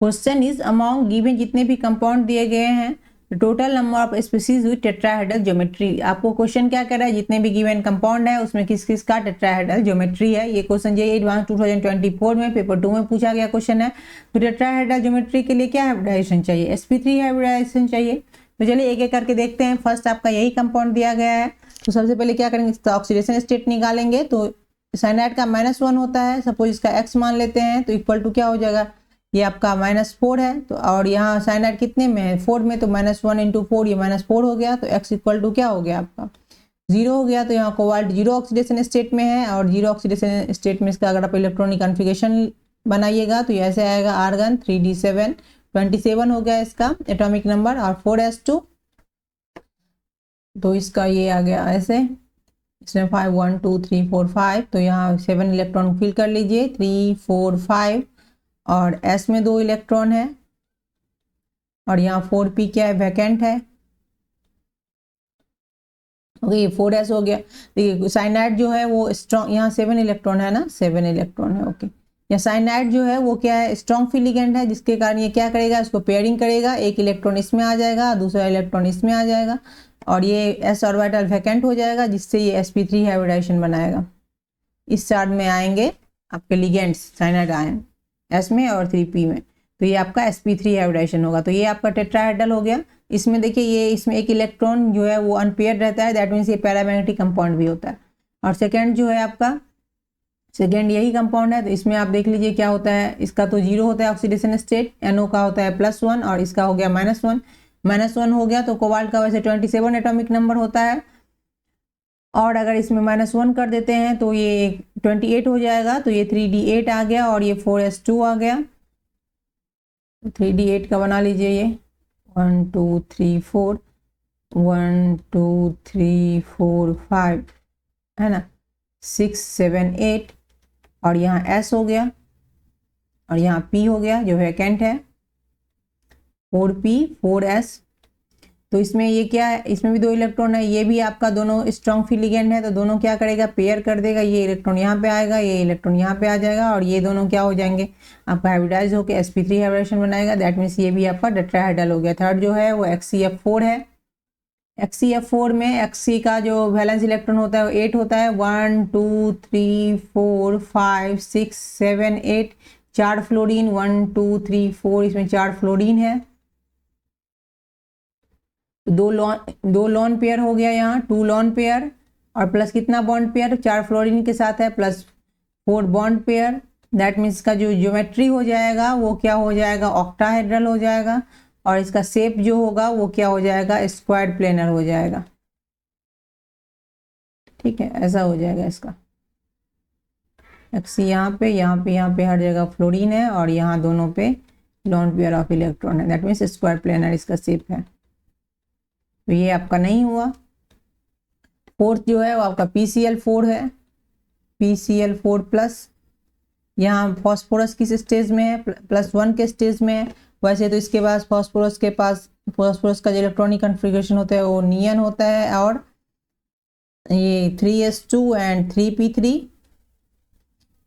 Question is among given जितने भी compound दिए गए हैं total number of species with tetrahedral geometry. आपको क्वेश्चन क्या कर रहा है, जितने भी गिवन कंपाउंड है उसमें किस किस का टेट्राहेड्रल ज्योमेट्री है। ये क्वेश्चन जेईई एडवांस 2024 में पेपर 2 में पूछा गया क्वेश्चन है। तो टेट्राहेड्रल ज्योमेट्री के लिए क्या हाइब्रिडाइजेशन चाहिए, sp3 हाइब्रिडाइजेशन चाहिए। तो चलिए एक एक करके देखते हैं। फर्स्ट आपका यही कंपाउंड दिया गया है, तो सबसे पहले क्या करेंगे, इसका ऑक्सीडेशन स्टेट निकालेंगे। तो साइनाइड का -1 होता है, सपोज इसका x मान लेते हैं, तो इक्वल टू क्या हो जाएगा, ये आपका -4 है। तो और यहाँ साइनाइड कितने में है, 4 में, तो -1 × 4 ये -4 हो गया। तो x इक्वल टू क्या हो गया आपका 0 हो गया। तो यहाँ कोबाल्ट 0 ऑक्सीडेशन स्टेट में है, और 0 ऑक्सीडेशन स्टेट में इसका अगर आप इलेक्ट्रॉनिक कॉन्फ़िगरेशन बनाइएगा तो ऐसे आएगा आर्गन 3d7 27 हो गया इसका एटॉमिक नंबर, और 4s2, तो इसका ये आ गया ऐसे, इसमें 5 1 2 3 4 5, तो यहाँ 7 इलेक्ट्रॉन फिल कर लीजिए, 3 4 5, और s में 2 इलेक्ट्रॉन है, और यहाँ 4p क्या है, वैकेंट है। ओके, 4s हो गया। देखिए साइनाइड जो है वो स्ट्रॉन्ग, यहाँ 7 इलेक्ट्रॉन है ना, 7 इलेक्ट्रॉन है। ओके, या साइनाइड जो है वो क्या है, स्ट्रॉन्ग फ्री लिगेंड है, जिसके कारण ये क्या करेगा, इसको पेयरिंग करेगा, एक इलेक्ट्रॉन इसमें आ जाएगा, दूसरा इलेक्ट्रॉन इसमें आ जाएगा, और ये s ऑर्बिटल वैकेंट हो जाएगा, जिससे ये sp3 हाइब्रिडाइजेशन बनाएगा। इस चार्ज में आएंगे आपके लिगेंड्स साइनाइड आयन s में और 3p में, तो ये आपका sp3 हाइब्रिडाइजेशन होगा। तो ये आपका टेट्राहेड्रल हो गया। इसमें देखिए ये इसमें एक इलेक्ट्रॉन जो है वो अनपेयर्ड रहता है, दैट मीन्स ये पैरामैग्नेटिक कंपाउंड भी होता है। और सेकेंड जो है आपका, सेकेंड यही कंपाउंड है, तो इसमें आप देख लीजिए क्या होता है, इसका तो 0 होता है ऑक्सीडेशन स्टेट, NO का होता है +1, और इसका हो गया -1, -1 हो गया। तो कोबाल्ट का वैसे 27 एटॉमिक नंबर होता है, और अगर इसमें -1 कर देते हैं तो ये 28 हो जाएगा। तो ये 3d8 आ गया, और ये 4s2 आ गया। 3d8 का बना लीजिए, ये 1 2 3 4 1 2 3 4 5 है ना, 6 7 8, और यहाँ s हो गया, और यहाँ p हो गया जो वैकेंट है, 4p 4s। तो इसमें ये क्या है, इसमें भी 2 इलेक्ट्रॉन है, ये भी आपका दोनों स्ट्रॉन्ग फ्री लिगेंड है, तो दोनों क्या करेगा, पेयर कर देगा, ये इलेक्ट्रॉन यहाँ पे आएगा, ये इलेक्ट्रॉन यहाँ पे आ जाएगा, और ये दोनों क्या हो जाएंगे, आपका हाइब्रिडाइज होकर sp3 हाइब्रिडेशन बनाएगा। दैट मीन्स ये भी आपका टेट्राहेड्रल हो गया। थर्ड जो है वो XeF4 है। XeF4 में Xe का जो वैलेंस इलेक्ट्रॉन होता है वो 8 होता है, 1 2 3 4 5 6 7 8, 4 फ्लोरीन, 1 2 3 4, इसमें 4 फ्लोरीन है। दो लॉन पेयर हो गया, यहाँ 2 लॉन पेयर, और प्लस कितना बॉन्ड पेयर, 4 फ्लोरीन के साथ है, plus 4 bond pair. That means का जो ज्योमेट्री हो जाएगा वो क्या हो जाएगा, ऑक्टाहेड्रल हो जाएगा, और इसका शेप जो होगा वो क्या हो जाएगा, स्क्वायर प्लेनर हो जाएगा। ठीक है, ऐसा हो जाएगा इसका। Xe यहाँ पे हर जगह फ्लोरीन है, और यहाँ दोनों पे लॉन पेयर ऑफ इलेक्ट्रॉन है, दैट मीन्स स्क्वायर प्लेनर इसका शेप है। तो ये आपका नहीं हुआ। फोर्थ जो है वो आपका PCl4 है, PCl4 प्लस। यहाँ फॉस्फोरस किस स्टेज में है, +1 के स्टेज में है। वैसे तो इसके पास फॉस्फोरस का जो इलेक्ट्रॉनिक कॉन्फ़िगरेशन होता है वो नियन होता है, और ये 3s2 एंड 3p3,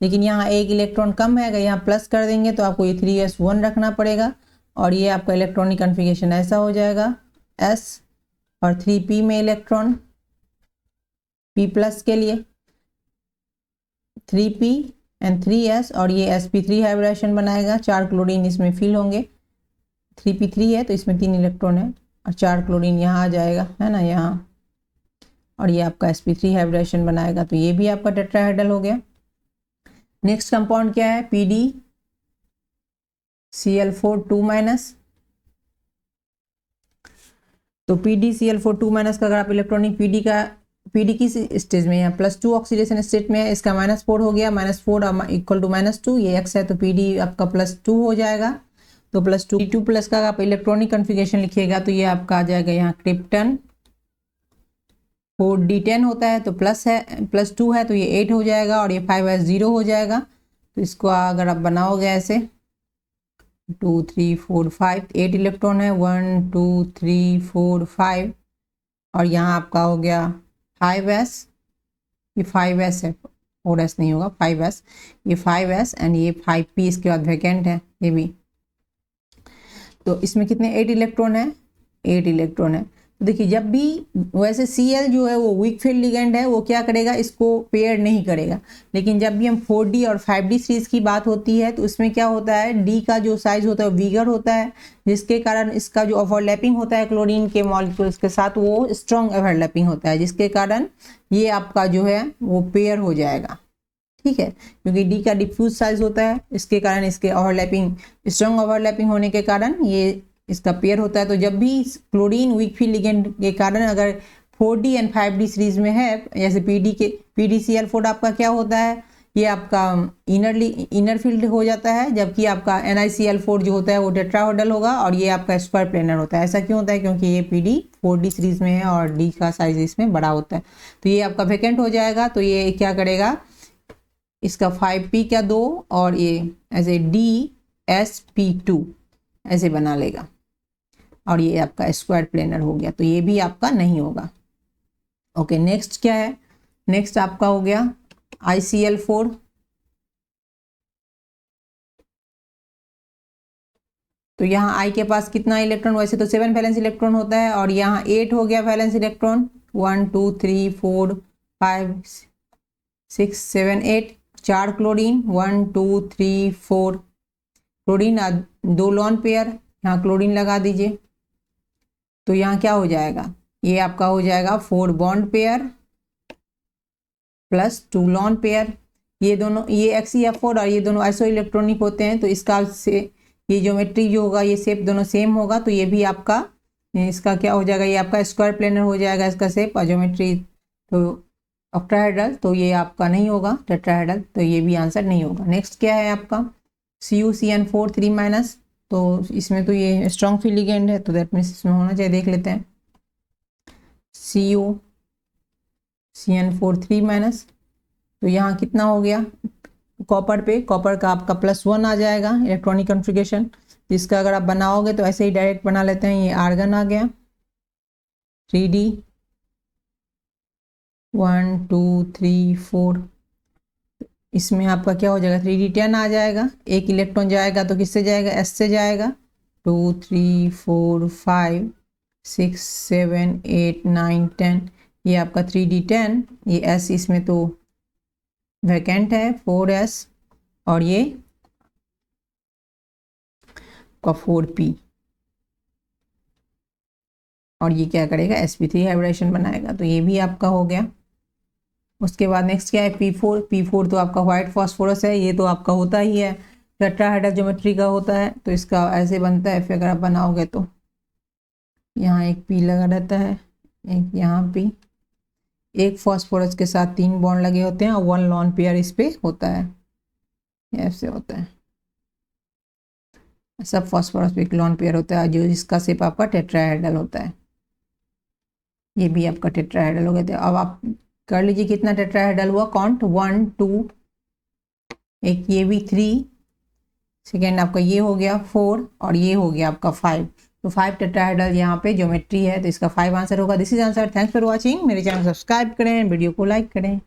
लेकिन यहाँ एक इलेक्ट्रॉन कम है, अगर यहाँ प्लस कर देंगे तो आपको ये 3s1 रखना पड़ेगा, और ये आपका इलेक्ट्रॉनिक कॉन्फ़िगरेशन ऐसा हो जाएगा s, और 3p में इलेक्ट्रॉन p+ के लिए 3p एंड 3s, और ये sp3 हाइब्रिडेशन बनाएगा, 4 क्लोरीन इसमें फिल होंगे। 3p3 है तो इसमें 3 इलेक्ट्रॉन है, और 4 क्लोरीन यहाँ आ जाएगा, है ना, यहाँ, और ये आपका sp3 हाइब्रिडेशन बनाएगा। तो ये भी आपका टेट्राहेड्रल हो गया। नेक्स्ट कंपाउंड क्या है, PdCl4 2-। तो PdCl4 2- का अगर आप इलेक्ट्रॉनिक PD किस स्टेज में है, +2 ऑक्सीडेशन स्टेट में है, इसका -4 हो गया, -4 इक्वल टू -2, ये x है, तो PD आपका +2 हो जाएगा। तो +2 का आप इलेक्ट्रॉनिक कॉन्फ़िगरेशन लिखिएगा तो ये आपका आ जाएगा यहाँ क्रिप्टन 4d10 होता है, तो +2 है तो ये 8 हो जाएगा, और ये 5s0 हो जाएगा। तो इसको अगर आप बनाओगे ऐसे 2 3 4 5, 8 इलेक्ट्रॉन है, 1 2 3 4 5, और यहाँ आपका हो गया 5s, ये 5s है, 4s नहीं होगा, 5s, ये 5s एंड ये 5p इसके बाद वैकेंट है, ये भी तो इसमें कितने 8 इलेक्ट्रॉन है, 8 इलेक्ट्रॉन है। तो देखिए जब भी वैसे Cl जो है वो वीक फील्ड लिगेंड है, वो क्या करेगा, इसको पेयर नहीं करेगा। लेकिन जब भी हम 4D और 5D सीरीज की बात होती है तो उसमें क्या होता है, D का जो साइज होता है वो बिगर होता है, जिसके कारण इसका जो ओवरलैपिंग होता है क्लोरीन के मॉलिक्यूल्स के साथ वो स्ट्रॉन्ग ओवरलैपिंग होता है, जिसके कारण ये आपका जो है वो पेयर हो जाएगा। ठीक है, क्योंकि डी का डिफ्यूज साइज होता है, इसके कारण इसके ओवरलैपिंग, स्ट्रॉन्ग ओवरलैपिंग होने के कारण ये इसका पेयर होता है। तो जब भी क्लोरीन वीक फील्ड लिगेंड के कारण अगर 4D एंड 5D सीरीज में है, जैसे PDCl4 आपका क्या होता है, ये आपका इनर फील्ड हो जाता है, जबकि आपका NiCl4 जो होता है वो टेट्राहेड्रल होगा और ये आपका स्क्वायर प्लेनर होता है। ऐसा क्यों होता है, क्योंकि ये PD 4D सीरीज में है और डी का साइज इसमें बड़ा होता है। तो ये आपका वैकेंट हो जाएगा। तो ये क्या करेगा, इसका 5p क्या 2 और ये ऐसे DsP2 ऐसे बना लेगा और ये आपका स्क्वायर प्लेनर हो गया। तो ये भी आपका नहीं होगा। ओके, नेक्स्ट क्या है, नेक्स्ट आपका हो गया ICl4। तो यहाँ I के पास कितना इलेक्ट्रॉन, वैसे तो 7 वैलेंस इलेक्ट्रॉन होता है और यहाँ 8 हो गया valence electron, 1 2 3 4 5 6 7 8, 4 chlorine, 1 2 3 4 chlorine, 2 lone pair, यहाँ क्लोरीन लगा दीजिए। तो यहाँ क्या हो जाएगा, ये आपका हो जाएगा 4 bond pair plus 2 lone pair. ये दोनों, ये XeF4 और ये दोनों आइसो इलेक्ट्रॉनिक होते हैं, तो इसका से ये ज्योमेट्री जो होगा, ये शेप दोनों सेम होगा। तो ये भी आपका, इसका क्या हो जाएगा, ये आपका स्क्वायर प्लेनर हो जाएगा इसका शेप और ज्योमेट्री तो ऑक्टाहेड्रल। तो ये आपका नहीं होगा टेट्राहेड्रल, तो ये भी आंसर नहीं होगा। नेक्स्ट क्या है आपका CuCN4 3-। तो इसमें तो ये स्ट्रॉन्ग फील्ड लिगेंड है, तो दैट मीन्स इसमें होना चाहिए, देख लेते हैं CuCN4 3-। तो यहाँ कितना हो गया, कॉपर पे, कॉपर का आपका +1 आ जाएगा इलेक्ट्रॉनिक कॉन्फ़िगरेशन, जिसका अगर आप बनाओगे तो ऐसे ही डायरेक्ट बना लेते हैं। ये आर्गन आ गया 3D 1 2 3 4। इसमें आपका क्या हो जाएगा, 3D10 आ जाएगा। एक इलेक्ट्रॉन जाएगा तो किससे जाएगा, S से जाएगा। 2 3 4 5 6 7 8 9 10, ये आपका 3D10। ये S इसमें तो वैकेंट है 4S और ये का 4P और ये क्या करेगा, sp3 हाइब्रिडेशन बनाएगा। तो ये भी आपका हो गया। उसके बाद नेक्स्ट क्या है, P4 तो आपका व्हाइट फॉस्फोरस है, ये तो आपका होता ही है, टेट्राहेड्रल ज्योमेट्री का होता है। तो इसका ऐसे बनता है, फिर अगर आप बनाओगे तो यहाँ एक P लगा रहता है, एक यहाँ P, एक फॉस्फोरस के साथ 3 बॉन्ड लगे होते हैं और 1 लॉन पेयर इस पे होता है, ऐसे होता है। सब फॉस्फोरस पे एक लॉन पेयर होता है जो इसका शेप आपका टेट्राहेड्रल होता है। ये भी आपका टेट्राहेड्रल हो गया। तो अब आप कर लीजिए कितना टेट्राहेड्रल हुआ, काउंट 1 2, एक ये भी 3, सेकेंड आपका ये हो गया 4 और ये हो गया आपका 5। तो 5 टेट्राहेड्रल यहाँ पे ज्योमेट्री है, तो इसका 5 आंसर होगा। This is answer. Thanks for watching. मेरे चैनल सब्सक्राइब करें, वीडियो को लाइक करें।